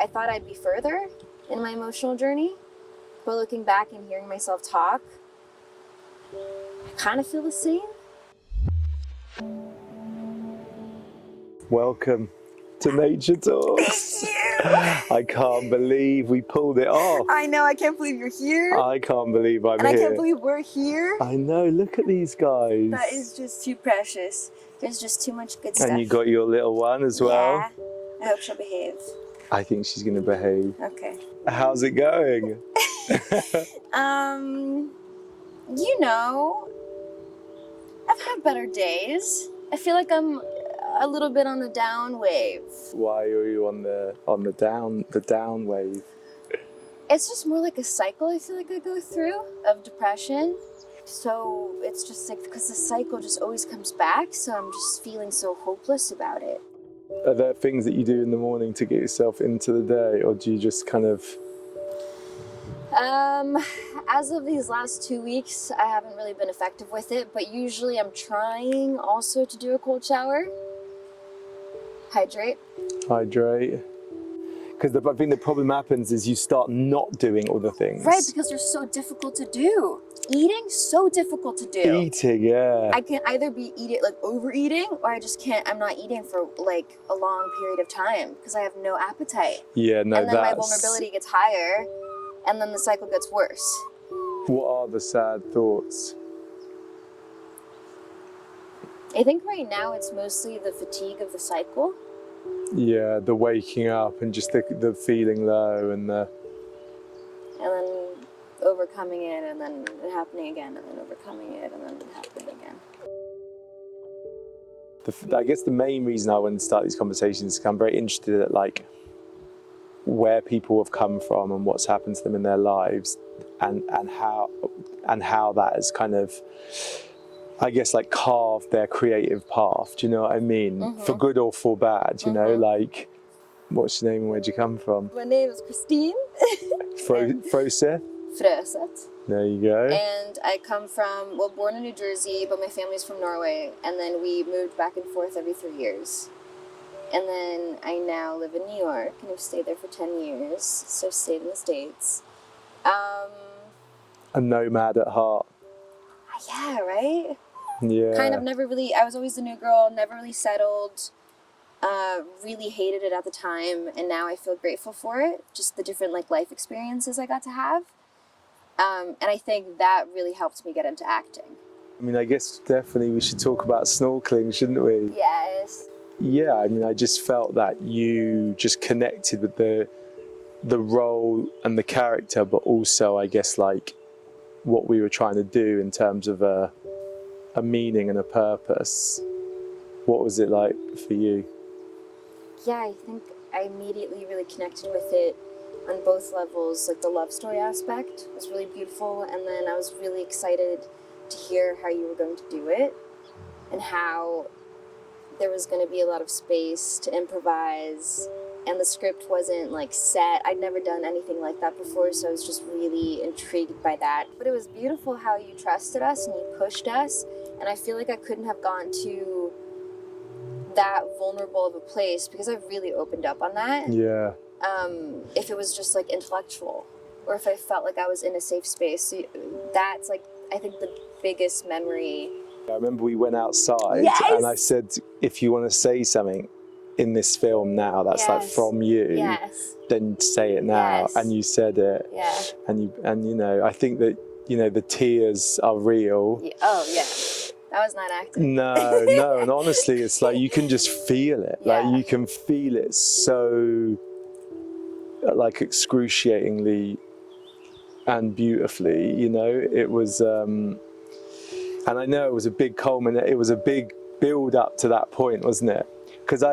I thought I'd be further in my emotional journey, but looking back and hearing myself talk, I kind of feel the same. Welcome to Nature Talks. I can't believe we pulled it off. I know, I can't believe you're here. I can't believe I'm and here. I can't believe we're here. I know, look at these guys. That is just too precious. There's just too much good stuff. And you got your little one as well. Yeah, I hope she'll behave. I think she's going to behave. Okay. How's it going? You know, I've had better days. I feel like I'm a little bit on the down wave. Why are you on the down wave? It's just more like a cycle I feel like I go through of depression. So it's just like, because the cycle just always comes back, so I'm just feeling so hopeless about it. Are there things that you do in the morning to get yourself into the day, or do you just kind of... As of these last 2 weeks, I haven't really been effective with it, but usually I'm trying also to do a cold shower. Hydrate. Because I think the problem happens is you start not doing other things. Right, because they're so difficult to do. Eating, so difficult to do. Eating, yeah. I can either be eating, like overeating, or I just can't, I'm not eating for like a long period of time because I have no appetite. Yeah, no, and then my vulnerability gets higher, and then the cycle gets worse. What are the sad thoughts? I think right now it's mostly the fatigue of the cycle. Yeah, the waking up and just the feeling low and the... And then overcoming it, and then it happening again, and then overcoming it, and then it happening again. I guess the main reason I wanted to start these conversations is because I'm very interested at like where people have come from and what's happened to them in their lives, and how that has kind of, I guess, like carved their creative path. Do you know what I mean? Mm-hmm. For good or for bad, you know, like, what's your name and where'd you come from? My name is Kristine Frøseth. Frøseth. There you go. And I come from, well, born in New Jersey, but my family's from Norway, and then we moved back and forth every 3 years. And then I now live in New York, and I've stayed there for 10 years, so I've stayed in the States. A nomad at heart. Yeah, right? Yeah. Kind of never really, I was always the new girl, never really settled, really hated it at the time, and now I feel grateful for it, just the different like life experiences I got to have. And I think that really helped me get into acting. I mean, I guess definitely we should talk about snorkeling, shouldn't we? Yes. Yeah, I mean, I just felt that you just connected with the role and the character, but also, I guess, like what we were trying to do in terms of a meaning and a purpose. What was it like for you? Yeah, I think I immediately really connected with it on both levels. Like the love story aspect was really beautiful, and then I was really excited to hear how you were going to do it and how there was going to be a lot of space to improvise, and the script wasn't like set. I'd never done anything like that before, so I was just really intrigued by that. But it was beautiful how you trusted us and you pushed us, and I feel like I couldn't have gone to that vulnerable of a place because I've really opened up on that. Yeah. If it was just like intellectual, or if I felt like I was in a safe space. So that's like, I think the biggest memory. I remember we went outside, yes! And I said, if you want to say something in this film now that's yes. like from you, yes. then say it now. Yes. And you said it. Yeah. And you know, I think that, you know, the tears are real. Yeah. Oh yeah. That was not acting. No, and honestly, it's like you can just feel it. Yeah. Like you can feel it so, like, excruciatingly and beautifully. You know, it was, and I know it was a big culmination. It was a big build up to that point, wasn't it? Because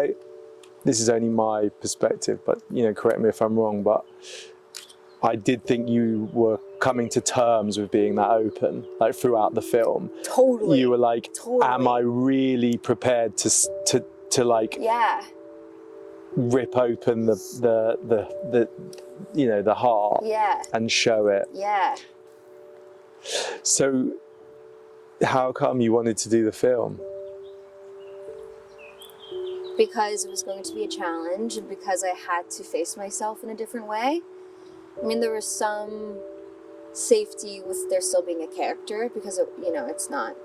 this is only my perspective, but you know, correct me if I'm wrong, but I did think you were coming to terms with being that open, like throughout the film. Totally. You were like, totally. Am I really prepared to like, yeah, rip open the you know, the heart, yeah, and show it. Yeah. So, how come you wanted to do the film? because it was going to be a challenge and because I had to face myself in a different way. I mean, there was some safety with there still being a character because it's not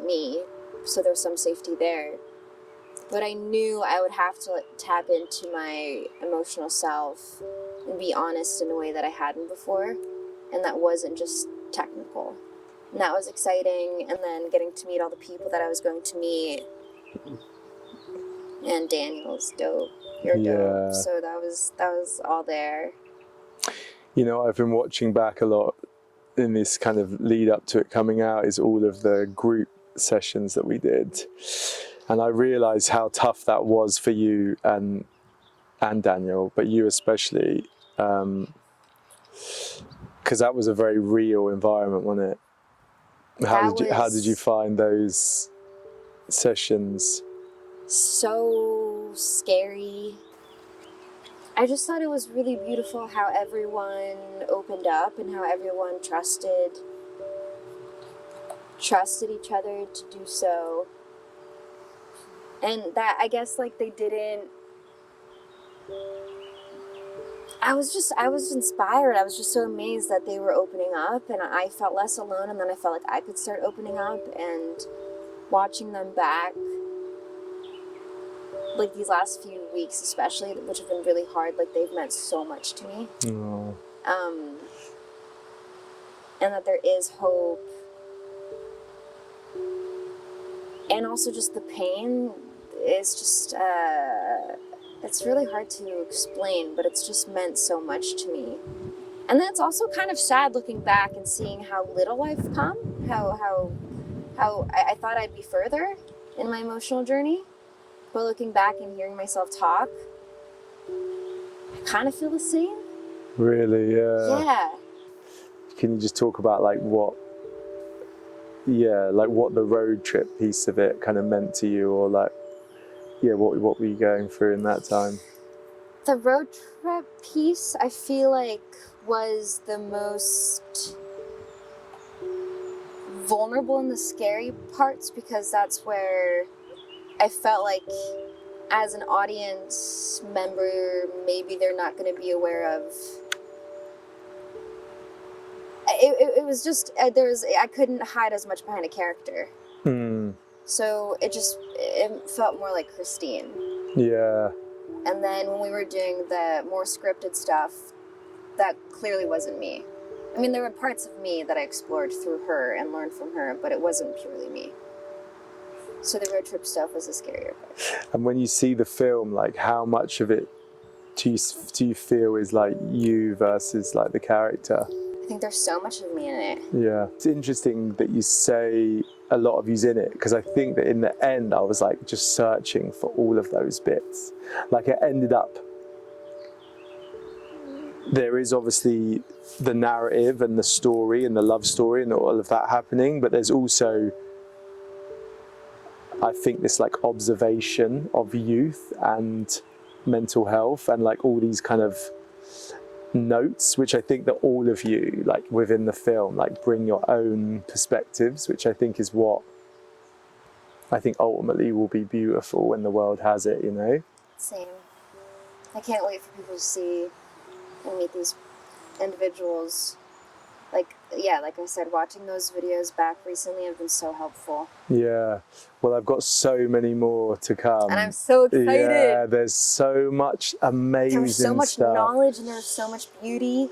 me, so there's some safety there. But I knew I would have to tap into my emotional self and be honest in a way that I hadn't before, and that wasn't just technical. And that was exciting, and then getting to meet all the people that I was going to meet. And Daniel's dope. You're dope. So that was all there. You know, I've been watching back a lot in this kind of lead up to it coming out is all of the group sessions that we did. And I realized how tough that was for you and Daniel, but you especially, because that was a very real environment, wasn't it? How did you find those sessions? So scary. I just thought it was really beautiful how everyone opened up and how everyone trusted each other to do so. And that, I guess, like, they didn't... I was inspired. I was just so amazed that they were opening up, and I felt less alone, and then I felt like I could start opening up, and watching them back, like, these last few weeks especially, which have been really hard, like, they've meant so much to me. Oh. And that there is hope. And also just the pain is just, it's really hard to explain, but it's just meant so much to me. And then it's also kind of sad looking back and seeing how little I've come, how I thought I'd be further in my emotional journey. But looking back and hearing myself talk, I kind of feel the same. Really? Yeah. Can you just talk about what the road trip piece of it kind of meant to you, or what were you going through in that time? The road trip piece, I feel like, was the most vulnerable and the scary parts, because that's where I felt like, as an audience member, maybe they're not going to be aware of. It was just, I couldn't hide as much behind a character. So it felt more like Kristine. Yeah. And then when we were doing the more scripted stuff, that clearly wasn't me. I mean, there were parts of me that I explored through her and learned from her, but it wasn't purely me. So the road trip stuff was a scarier part. And when you see the film, how much of it do you feel is you versus the character? I think there's so much of me in it. Yeah. It's interesting that you say a lot of you's in it, because I think that in the end I was just searching for all of those bits. It ended up, there is obviously the narrative and the story and the love story and all of that happening, but there's also, I think, this observation of youth and mental health and all these kind of notes, which I think that all of you within the film bring your own perspectives, which I think is what I think ultimately will be beautiful when the world has it, Same. I can't wait for people to see and meet these individuals. Like I said, watching those videos back recently have been so helpful. Yeah. Well, I've got so many more to come. And I'm so excited. Yeah, there's so much amazing stuff. There's so much stuff. knowledge and there's so much beauty.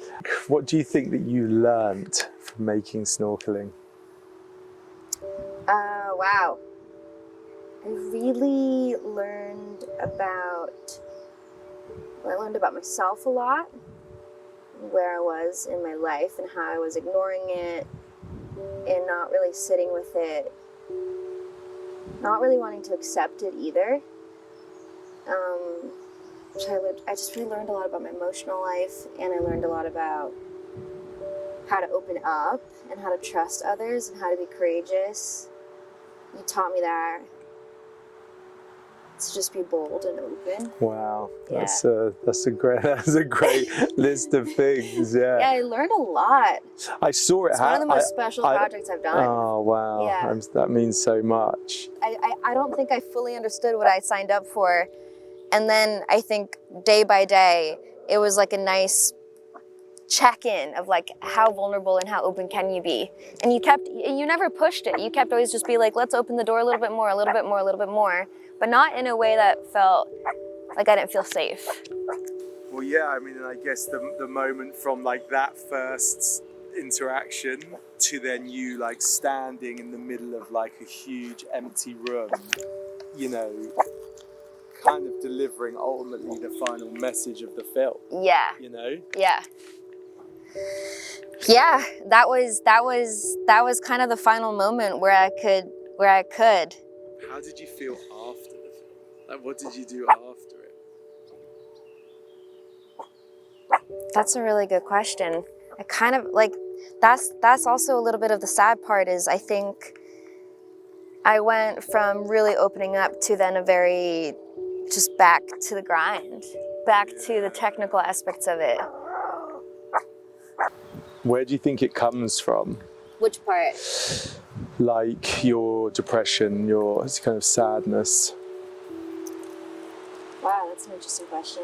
What do you think that you learned from making Snorkeling? Wow. I really learned about myself a lot, where I was in my life and how I was ignoring it and not really sitting with it, not really wanting to accept it either. I just really learned a lot about my emotional life, and I learned a lot about how to open up and how to trust others and how to be courageous. You taught me that. To just be bold and open. Wow, Yeah. that's a great list of things. Yeah. Yeah, I learned a lot. I saw it. It's one of the most special projects I've done. Oh wow, yeah. That means so much. I don't think I fully understood what I signed up for And then I think day by day, it was like a nice check-in of like how vulnerable and how open can you be. And you never pushed it. You kept always just be like, let's open the door a little bit more, a little bit more, a little bit more, but not in a way that felt like I didn't feel safe. Well, yeah, I mean, and I guess the moment from like that first interaction to then you like standing in the middle of like a huge empty room, you know, kind of delivering ultimately the final message of the film. Yeah. You know? Yeah. Yeah, that was kind of the final moment where I could. How did you feel after the film? Like, what did you do after it? That's a really good question. I kind of like, that's also a little bit of the sad part is I think I went from really opening up to then a very just back to the grind, back to the technical aspects of it. Where do you think it comes from? Which part? Like your depression, your kind of sadness. Wow, that's an interesting question.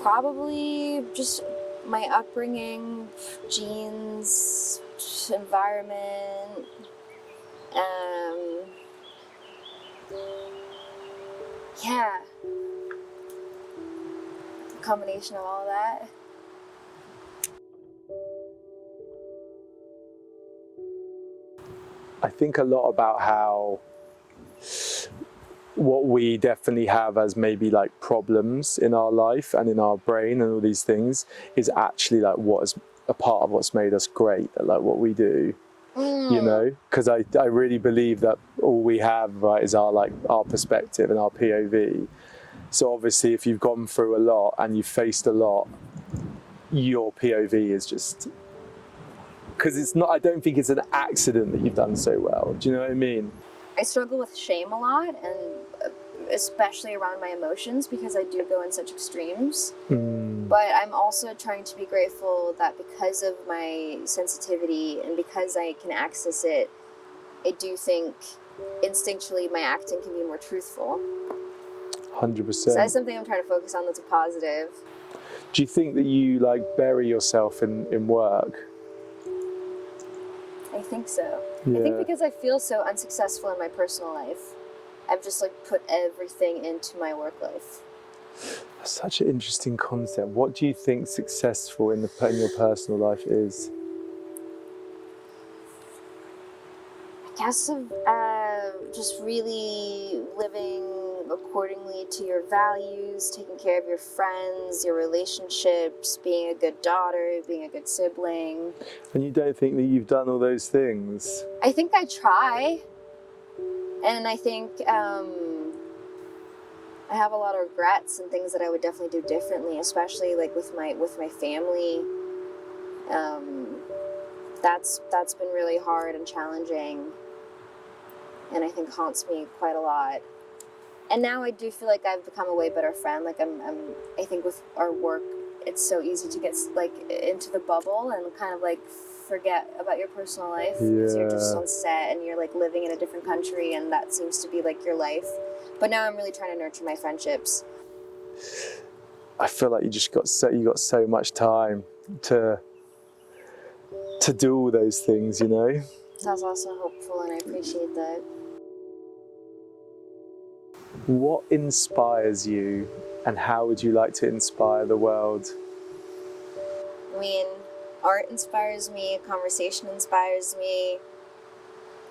Probably just my upbringing, genes, environment. Yeah. A combination of all that. I think a lot about how what we definitely have as maybe like problems in our life and in our brain and all these things is actually like what is a part of what's made us great at like what we do. You know, because I really believe that all we have, right, is our perspective and our POV. So obviously if you've gone through a lot and you've faced a lot, your POV is just, because it's not, I don't think it's an accident that you've done so well. Do you know what I mean? I struggle with shame a lot, and especially around my emotions because I do go in such extremes. But I'm also trying to be grateful that because of my sensitivity and because I can access it, I do think instinctually my acting can be more truthful. 100%. So that's something I'm trying to focus on that's a positive. Do you think that you like bury yourself in work? I think so. Yeah. I think because I feel so unsuccessful in my personal life, I've just like put everything into my work life. That's such an interesting concept. What do you think successful in your personal life is? I guess just really living accordingly to your values, taking care of your friends, your relationships, being a good daughter, being a good sibling. And you don't think that you've done all those things? I think I try, and I think I have a lot of regrets and things that I would definitely do differently, especially like with my family. That's been really hard and challenging, and I think haunts me quite a lot. And now I do feel like I've become a way better friend. Like I think with our work, it's so easy to get like into the bubble and kind of like forget about your personal life because you're just on set and you're like living in a different country, and that seems to be like your life. But now I'm really trying to nurture my friendships. I feel like you got so much time to do all those things, you know? That's also hopeful, and I appreciate that. What inspires you, and how would you like to inspire the world? I mean, art inspires me, conversation inspires me,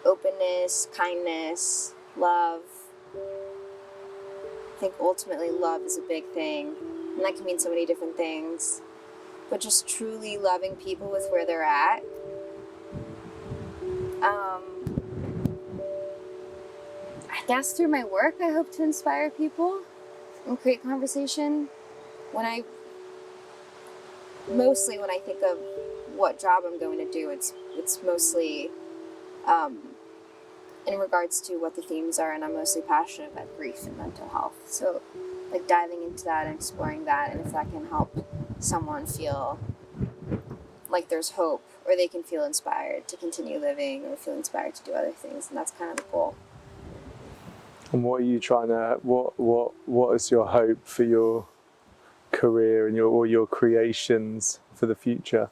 openness, kindness, love. I think ultimately love is a big thing, and that can mean so many different things. But just truly loving people with where they're at. I guess through my work, I hope to inspire people and create conversation. Mostly when I think of what job I'm going to do, it's mostly in regards to what the themes are, and I'm mostly passionate about grief and mental health. So like diving into that and exploring that, and if that can help someone feel like there's hope, or they can feel inspired to continue living or feel inspired to do other things, and that's kind of the goal. And what are you trying to, what is your hope for your career and all your creations for the future?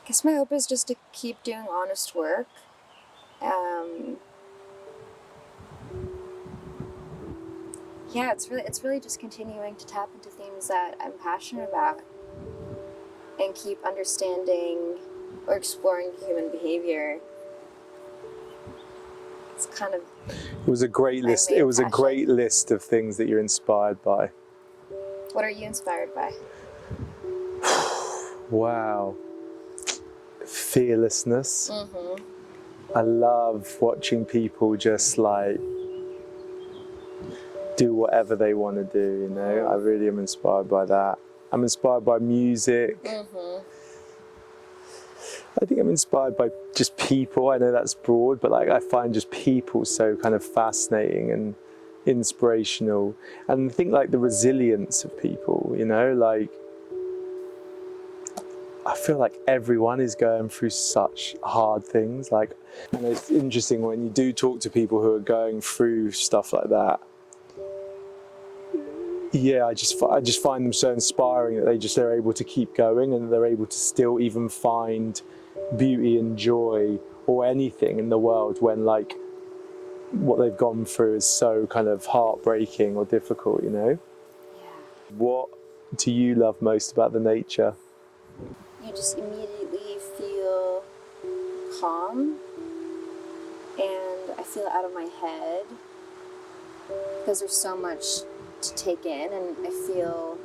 I guess my hope is just to keep doing honest work. Yeah, it's really just continuing to tap into themes that I'm passionate about and keep understanding or exploring human behavior. It's kind of It was a great list. It was passion. a great list of things that you're inspired by. What are you inspired by? Wow. Fearlessness. Mm-hmm. I love watching people just like do whatever they want to do, you know. I really am inspired by that. I'm inspired by music. Mm-hmm. I think I'm inspired by just people. I know that's broad, but like I find just people so kind of fascinating and inspirational. And I think like the resilience of people, you know, like I feel like everyone is going through such hard things. Like, and it's interesting when you do talk to people who are going through stuff like that. Yeah, I just find them so inspiring that they're able to keep going and they're able to still even find beauty and joy or anything in the world when like what they've gone through is so kind of heartbreaking or difficult, you know? Yeah. What do you love most about the nature? You just immediately feel calm, and I feel out of my head because there's so much to take in, and I feel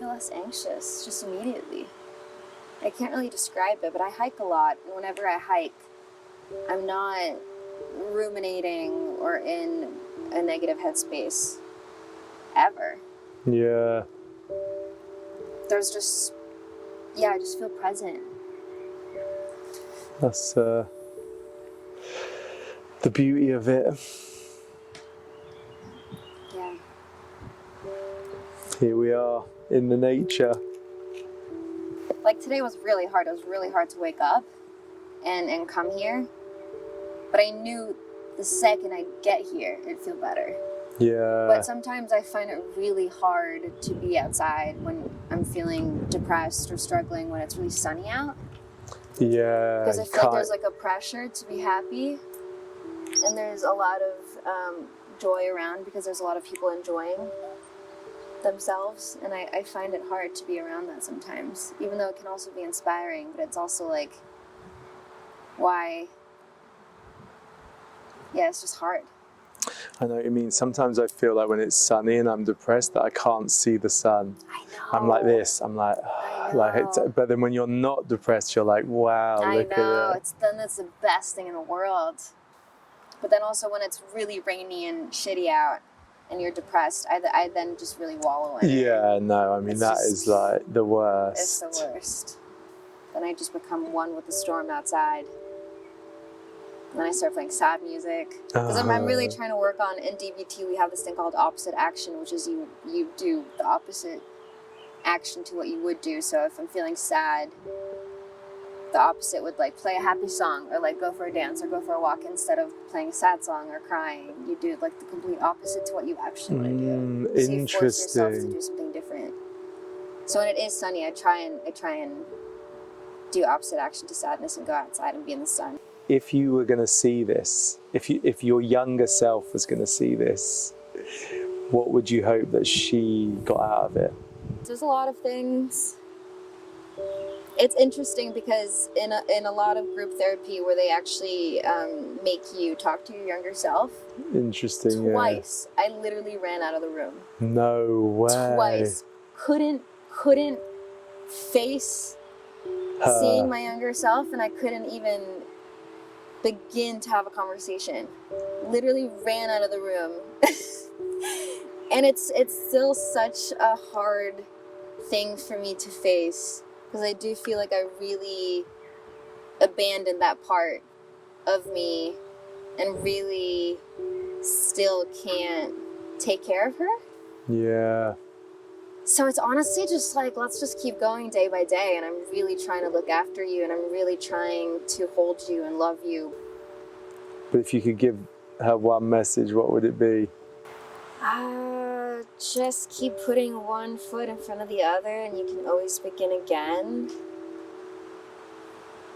less anxious just immediately. I can't really describe it, but I hike a lot, and whenever I hike, I'm not ruminating or in a negative headspace ever. Yeah. There's just, I just feel present. That's the beauty of it. Yeah. Here we are in the nature. Like today was really hard. It was really hard to wake up and come here. But I knew the second I get here, it'd feel better. Yeah. But sometimes I find it really hard to be outside when I'm feeling depressed or struggling when it's really sunny out. Yeah. Because I feel like there's like a pressure to be happy. And there's a lot of joy around because there's a lot of people enjoying themselves. And I find it hard to be around that sometimes. Even though it can also be inspiring, but it's also like, why? Yeah, it's just hard. I know what you mean. Sometimes I feel like when it's sunny and I'm depressed that I can't see the sun. I know. I'm like this. I'm like, but then when you're not depressed, you're like, wow, look at it. That's the best thing in the world. But then also when it's really rainy and shitty out and you're depressed, I then just really wallow in it. Yeah, no, I mean, that is like the worst. It's the worst. Then I just become one with the storm outside. And then I start playing sad music. Because I'm really trying to work on, in DBT, we have this thing called opposite action, which is you do the opposite action to what you would do. So if I'm feeling sad, the opposite would like play a happy song or like go for a dance or go for a walk instead of playing a sad song or crying. You do like the complete opposite to what you actually want to do. So you force yourself to do something different. So when it is sunny, I try and do opposite action to sadness and go outside and be in the sun. If you were going to see this, if your younger self was going to see this, what would you hope that she got out of it? There's a lot of things. It's interesting because in a lot of group therapy where they actually make you talk to your younger self. Interesting. Twice, yeah. I literally ran out of the room. No way. Twice. Couldn't face seeing my younger self, and I couldn't even begin to have a conversation. Literally ran out of the room. And it's still such a hard thing for me to face because I do feel like I really abandoned that part of me and really still can't take care of her. Yeah. So it's honestly just like, let's just keep going day by day. And I'm really trying to look after you, and I'm really trying to hold you and love you. But if you could give her one message, what would it be? Just keep putting one foot in front of the other, and you can always begin again.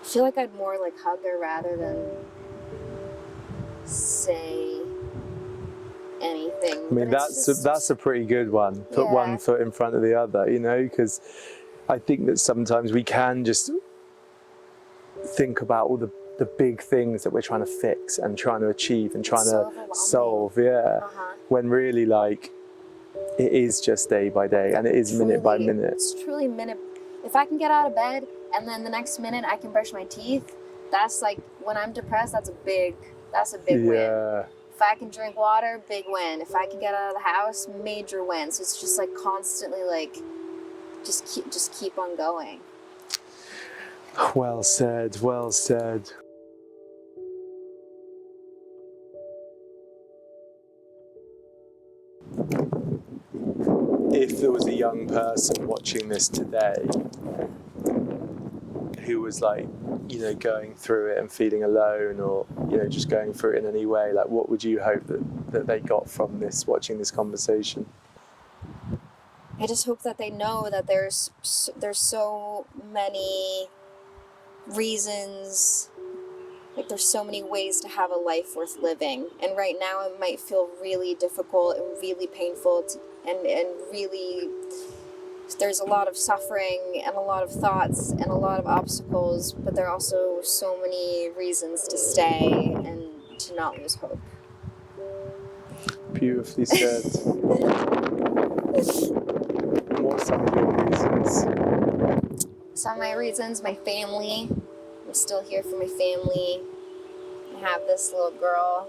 I feel like I'd more like hug her rather than say anything. I mean, that's a pretty good one. Put one foot in front of the other, you know, because I think that sometimes we can just think about all the big things that we're trying to fix and trying to achieve and trying to solve, when really, like, it is just day by day, and it is minute by minute. It's truly minute. If I can get out of bed and then the next minute I can brush my teeth, that's like, when I'm depressed, that's a big win. If I can drink water, big win. If I can get out of the house, major win. So it's just like constantly like, just keep on going. Well said, well said. If there was a young person watching this today who was like, you know, going through it and feeling alone, or, you know, just going through it in any way, like, what would you hope that they got from this, watching this conversation? I just hope that they know that there's so many reasons, like there's so many ways to have a life worth living. And right now it might feel really difficult and really painful and really, there's a lot of suffering and a lot of thoughts and a lot of obstacles, but there are also so many reasons to stay and to not lose hope. Beautifully said. What are some of your reasons? Some of my reasons, my family. I'm still here for my family. I have this little girl.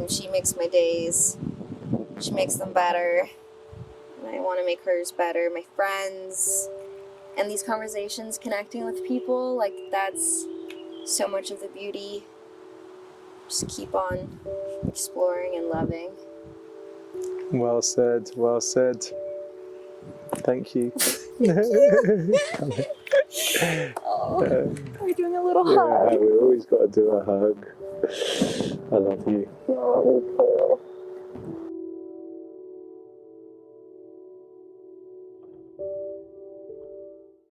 She makes my days. She makes them better. And I want to make hers better. My friends. And these conversations, connecting with people, like, that's so much of the beauty. Just keep on exploring and loving. Well said, well said. Thank you. Oh, we're doing a little hug. Yeah, we've always got to do a hug. I love you. Oh, me too.